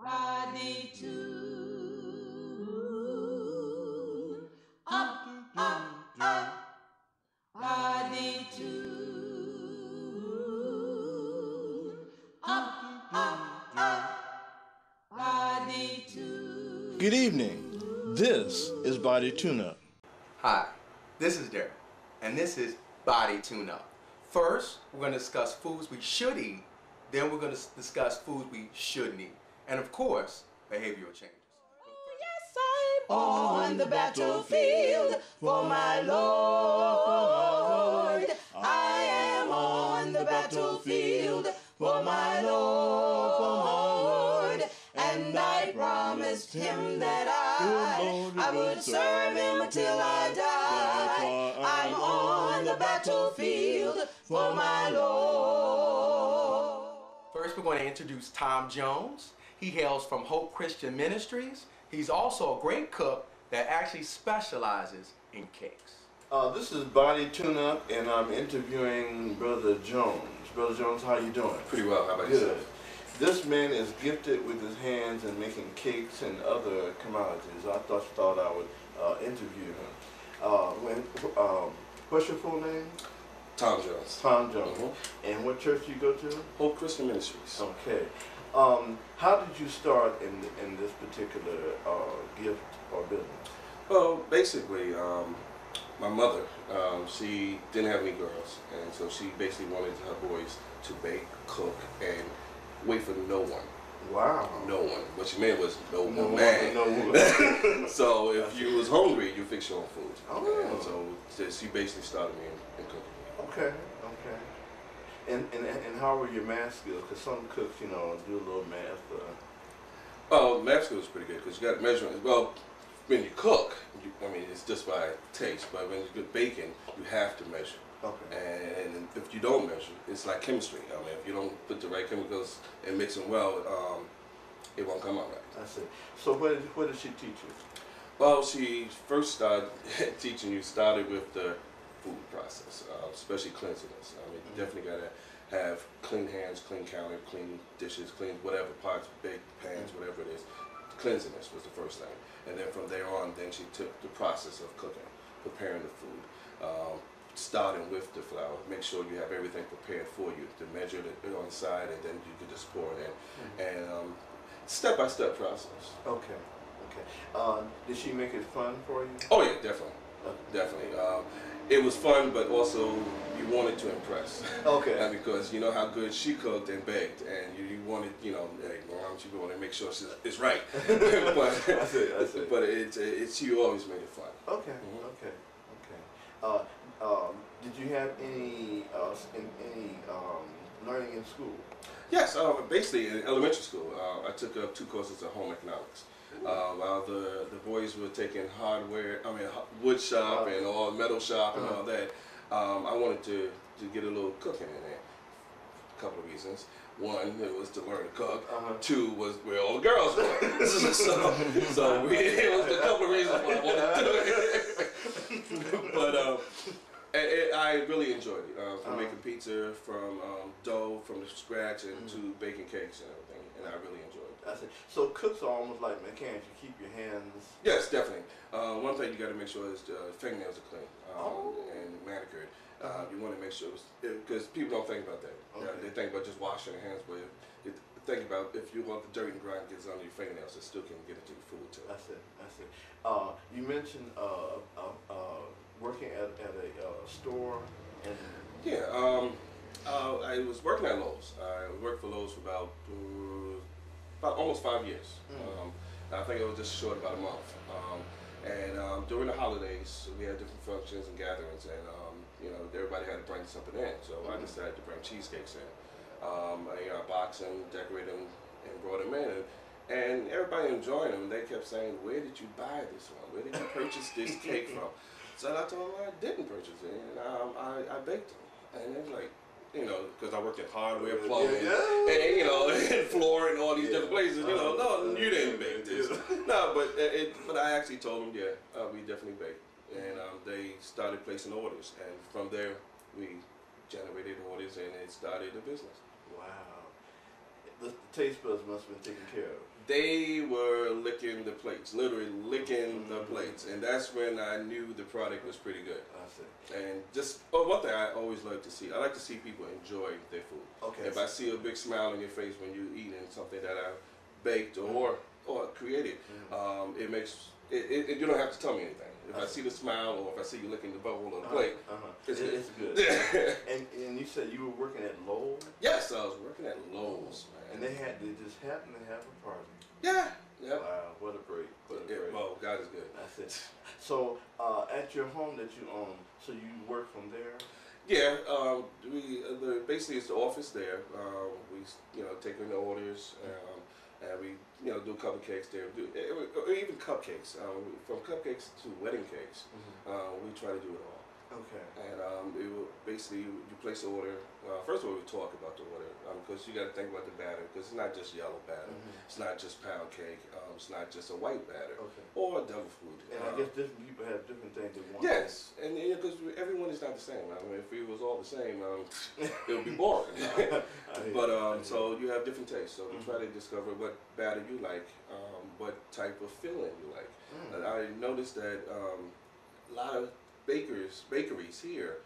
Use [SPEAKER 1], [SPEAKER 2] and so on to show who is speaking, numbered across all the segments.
[SPEAKER 1] Body tune up, up, up. Body tune up, up, up. Body tune.
[SPEAKER 2] Good evening. This is Body Tune Up.
[SPEAKER 3] Hi, this is Derek, and this is Body Tune Up. First, we're going to discuss foods we should eat, then we're going to discuss foods we shouldn't eat, and of course, behavioral changes.
[SPEAKER 1] Yes, I'm on the battlefield for my Lord. I am on the battlefield for my Lord. And I promised him that I would serve him until I die. I'm on the battlefield for my Lord.
[SPEAKER 3] First, we're going to introduce Tom Jones. He hails from Hope Christian Ministries. He's also a great cook that actually specializes in cakes.
[SPEAKER 2] This is Body Tune Up, and I'm interviewing Brother Jones. Brother Jones, how you doing?
[SPEAKER 4] Pretty well. How about
[SPEAKER 2] Good.
[SPEAKER 4] yourself?
[SPEAKER 2] This man is gifted with his hands in making cakes and other commodities. I thought I would interview him. What's your full name?
[SPEAKER 4] Tom Jones.
[SPEAKER 2] Tom Jones. And what church do you go to?
[SPEAKER 4] Hope Christian Ministries.
[SPEAKER 2] Okay. How did you start in this particular gift or business?
[SPEAKER 4] Well, basically, my mother, she didn't have any girls, and so she basically wanted her boys to bake, cook, and wait for no one.
[SPEAKER 2] Wow.
[SPEAKER 4] No one. What she meant was no
[SPEAKER 2] No
[SPEAKER 4] man.
[SPEAKER 2] one.
[SPEAKER 4] So if you was hungry, you fix your own food.
[SPEAKER 2] Oh.
[SPEAKER 4] And so she basically started me in cooking.
[SPEAKER 2] Okay. And how were your math skills? Because some cooks, do a little math.
[SPEAKER 4] Well, math school is pretty good because you got measurements. Well, when you cook, it's just by taste. But when you're baking, you have to measure.
[SPEAKER 2] Okay.
[SPEAKER 4] And if you don't measure, it's like chemistry. If you don't put the right chemicals and mix them well, it won't come out right.
[SPEAKER 2] I see. So what did she teach you?
[SPEAKER 4] Well, she first started teaching you, started with the food process, especially cleanliness. You definitely got to have clean hands, clean counter, clean dishes, clean whatever parts, big pans, whatever it is. Cleanliness was the first thing. And then from there on, then she took the process of cooking, preparing the food. Starting with the flour, make sure you have everything prepared for you to measure it on the side, and then you can just pour it in. And step-by-step process.
[SPEAKER 2] Okay. Did she make it fun for you?
[SPEAKER 4] Oh yeah, definitely. Definitely. It was fun, but also you wanted to impress.
[SPEAKER 2] Okay.
[SPEAKER 4] Because you know how good she cooked and baked, and you wanted, hey, you want to make sure it's right. But
[SPEAKER 2] I see.
[SPEAKER 4] But you always made it fun.
[SPEAKER 2] Okay. Did you have any learning in school?
[SPEAKER 4] Yes, basically in elementary school, I took up 2 courses of home economics. While the boys were taking wood shop and all metal shop and all that, I wanted to get a little cooking in there. A couple of reasons. One, it was to learn to cook. 2 was where all the girls were. It was a couple of reasons why I wanted to do it. But I really enjoyed it. From making pizza, from dough from scratch, and to baking cakes and everything, and I really enjoyed it.
[SPEAKER 2] I see. So cooks are almost like mechanics. You keep your hands.
[SPEAKER 4] Yes, definitely. One thing you got to make sure is the fingernails are clean and manicured. You want to make sure, because people don't think about that.
[SPEAKER 2] Okay.
[SPEAKER 4] They think about just washing their hands, but think about if you want the dirt and grime gets under your fingernails, it still can get into your food too.
[SPEAKER 2] I see. You mentioned working at a store.
[SPEAKER 4] Yeah. I was working at Lowe's. I worked for Lowe's for about almost 5 years. I think it was just short about a month. During the holidays, we had different functions and gatherings, and everybody had to bring something in. So I decided to bring cheesecakes in. I boxed them, decorated them, and brought them in. And everybody enjoyed them. They kept saying, "Where did you buy this one? Where did you purchase this cake from?" So I told them I didn't purchase it, and I baked them. And they was like, because I worked in hardware, plumbing, and floor and all these different places. No, you didn't bake this. No, but I actually told them, we definitely baked. And they started placing orders, and from there we generated orders, and it started a business.
[SPEAKER 2] Wow. the taste buds must have been taken care of.
[SPEAKER 4] They were licking the plates, literally licking the plates, and that's when I knew the product was pretty good.
[SPEAKER 2] I see.
[SPEAKER 4] And just one thing I always like to see, I like to see people enjoy their food.
[SPEAKER 2] Okay.
[SPEAKER 4] If I see a big smile on your face when you're eating something that I baked or created, it makes it. You don't have to tell me anything. If I see the smile or if I see you licking the bowl or the plate,
[SPEAKER 2] it's good. And you said you were working at Lowe's?
[SPEAKER 4] Yes, I was working at Lowe's, man.
[SPEAKER 2] And they just happened to have a party.
[SPEAKER 4] Yeah. Yep.
[SPEAKER 2] Wow, what a break.
[SPEAKER 4] Well, God is good.
[SPEAKER 2] That's it. So, at your home that you own, so you work from there?
[SPEAKER 4] Yeah, basically it's the office there. We take in the orders, and we do a couple of cakes there, or even cupcakes. From cupcakes to wedding cakes, we try to do it all.
[SPEAKER 2] Okay.
[SPEAKER 4] And it will basically you place the order. First of all, we talk about the order because you got to think about the batter because it's not just yellow batter, it's not just pound cake, it's not just a white batter or devil food.
[SPEAKER 2] And I guess different people have different things they want.
[SPEAKER 4] Yes, and because everyone is not the same. I mean, if it was all the same, it would be boring. But so you have different tastes. So we try to discover what batter you like, what type of filling you like. I noticed that a lot of bakeries here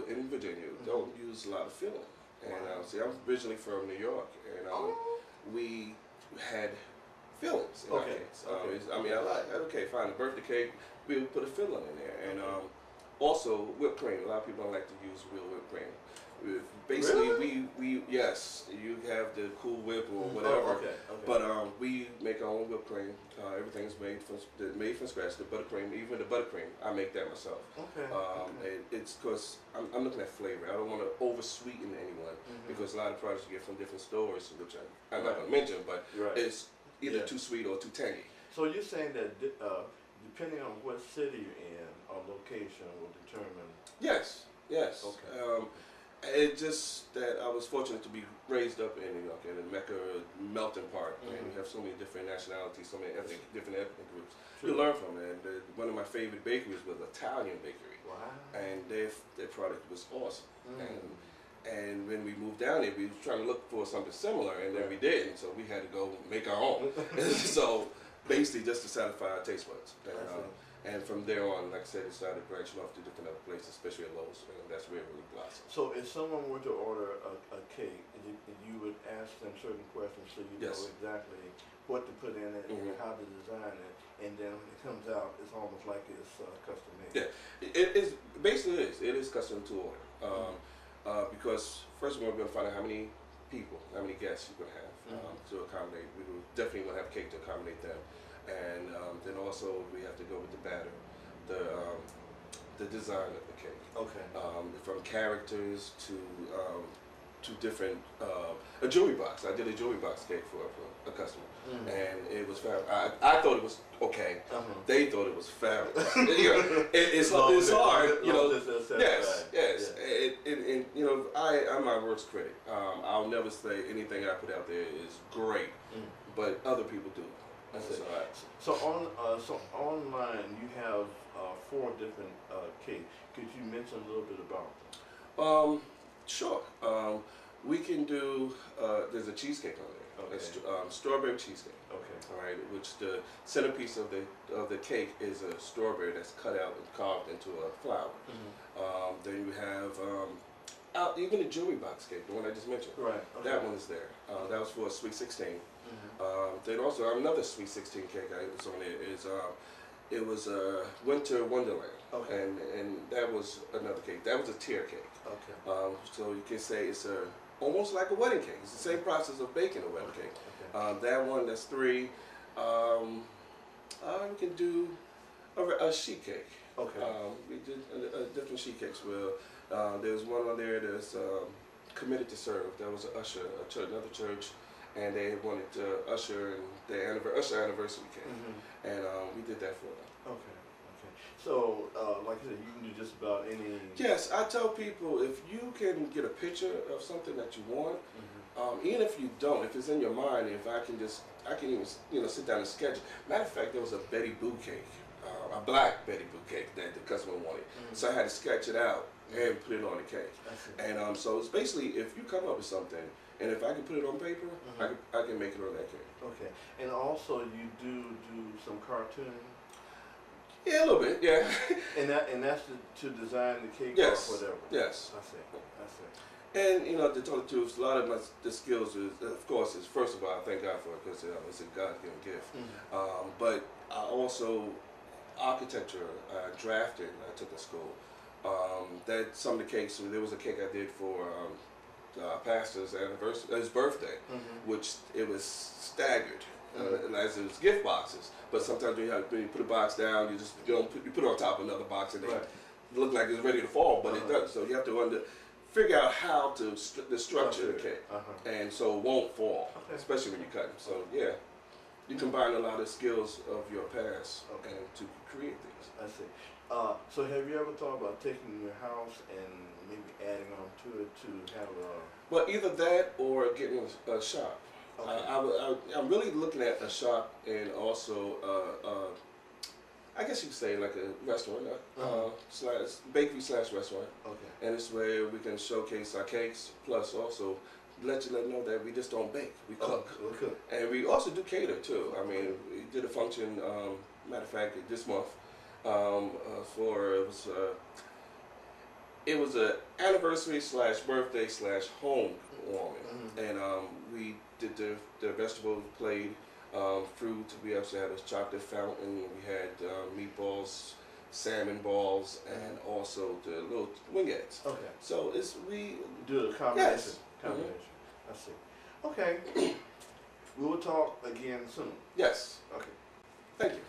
[SPEAKER 4] in Virginia don't use a lot of filling. And see, I'm originally from New York, and we had fillings in our cakes. I mean, fine, a birthday cake, we would put a filling in there, and also whipped cream. A lot of people don't like to use real whipped cream. Basically, we yes, you have the Cool Whip or whatever, but we make our own whipped cream. Everything's made from scratch. The buttercream, even the buttercream, I make that myself. It's because I'm looking at flavor. I don't want to over sweeten anyone because a lot of products you get from different stores, which I'm not going to mention, but it's either too sweet or too tangy.
[SPEAKER 2] So you're saying that depending on what city you're in or location will determine.
[SPEAKER 4] Yes.
[SPEAKER 2] Okay.
[SPEAKER 4] It's just that I was fortunate to be raised up in New York, in the Mecca melting pot, and you have so many different nationalities, so many different ethnic groups. You learn from it. And one of my favorite bakeries was Italian bakery, and their product was awesome. And when we moved down there, we were trying to look for something similar, and then we didn't, so we had to go make our own. So basically, just to satisfy our taste buds. And from there on, like I said, it started branching off to different other places, especially at Lowe's, and that's where it really blossomed.
[SPEAKER 2] So if someone were to order a cake, you would ask them certain questions so you know exactly what to put in it and how to design it, and then when it comes out, it's almost like it's custom made.
[SPEAKER 4] Yeah, it is. Basically, it is custom to order because first of all, we're going to find out how many people, how many guests you're going to have to accommodate. We will definitely want to have cake to accommodate them. And then also we have to go with the batter, the design of the cake. From characters to different a jewelry box. I did a jewelry box cake for a customer, and it was fabulous. I thought it was okay. They thought it was fabulous. It's hard, you know. Yes. And you know, I'm my worst critic. I'll never say anything I put out there is great, but other people do.
[SPEAKER 2] So online you have 4 different cakes. Could you mention a little bit about them?
[SPEAKER 4] Sure. We can do. There's a cheesecake on there. Strawberry cheesecake. All right. Which the centerpiece of the cake is a strawberry that's cut out and carved into a flower. Then you have even the jewelry box cake, the one I just mentioned. That one is there. That was for a sweet 16. Then also another sweet 16 cake I was on there is it was Winter Wonderland, and that was another cake. That was a tier cake. So you can say it's almost like a wedding cake. It's the same process of baking a wedding cake. That one, that's 3. We can do a sheet cake. We did different sheet cakes. Well, there's one on there that's Committed to Serve. That was an usher, another church. And they wanted to usher their usher anniversary cake, and we did that for them.
[SPEAKER 2] So, like I said, you can do just about any.
[SPEAKER 4] Yes, I tell people if you can get a picture of something that you want, even if you don't, if it's in your mind, I can even sit down and sketch it. Matter of fact, there was a Betty Boo cake, a black Betty Boo cake that the customer wanted, so I had to sketch it out and put it on the cake. And so it's basically, if you come up with something, and if I can put it on paper, I can make it on that cake.
[SPEAKER 2] Okay. And also you do some cartooning?
[SPEAKER 4] Yeah, a little bit, yeah.
[SPEAKER 2] and that's to design the cake or whatever?
[SPEAKER 4] Yes.
[SPEAKER 2] I see.
[SPEAKER 4] And, you know, to tell the truth, a lot of the skills is, of course, is first of all, I thank God for it because it's a God-given gift. But I also, architecture, drafting, I took in school. That some of the cakes, there was a cake I did for pastor's anniversary, his birthday, which it was staggered. As it was gift boxes, but sometimes when you put a box down, you put it on top of another box and it look like it's ready to fall, but it doesn't. So you have to figure out how to the structure of the cake, and so it won't fall, especially when you cut them. So yeah, you combine a lot of skills of your past and to create things.
[SPEAKER 2] I see. So have you ever thought about taking your house and maybe adding on to it to have a?
[SPEAKER 4] Well, either that or getting a shop. I'm really looking at a shop and also, I guess you could say like a restaurant, slash bakery slash restaurant. And it's where we can showcase our cakes, plus also let you know that we just don't bake, we cook. And we also do cater too. I mean, we did a function, matter of fact, this month, it was a anniversary slash birthday slash home warming, and we did the vegetables, played fruit. We also had a chocolate fountain. We had meatballs, salmon balls, and also the little wingettes. So we
[SPEAKER 2] do a combination. I see. Okay. We will talk again soon.
[SPEAKER 4] Yes.
[SPEAKER 2] Okay.
[SPEAKER 4] Thank you.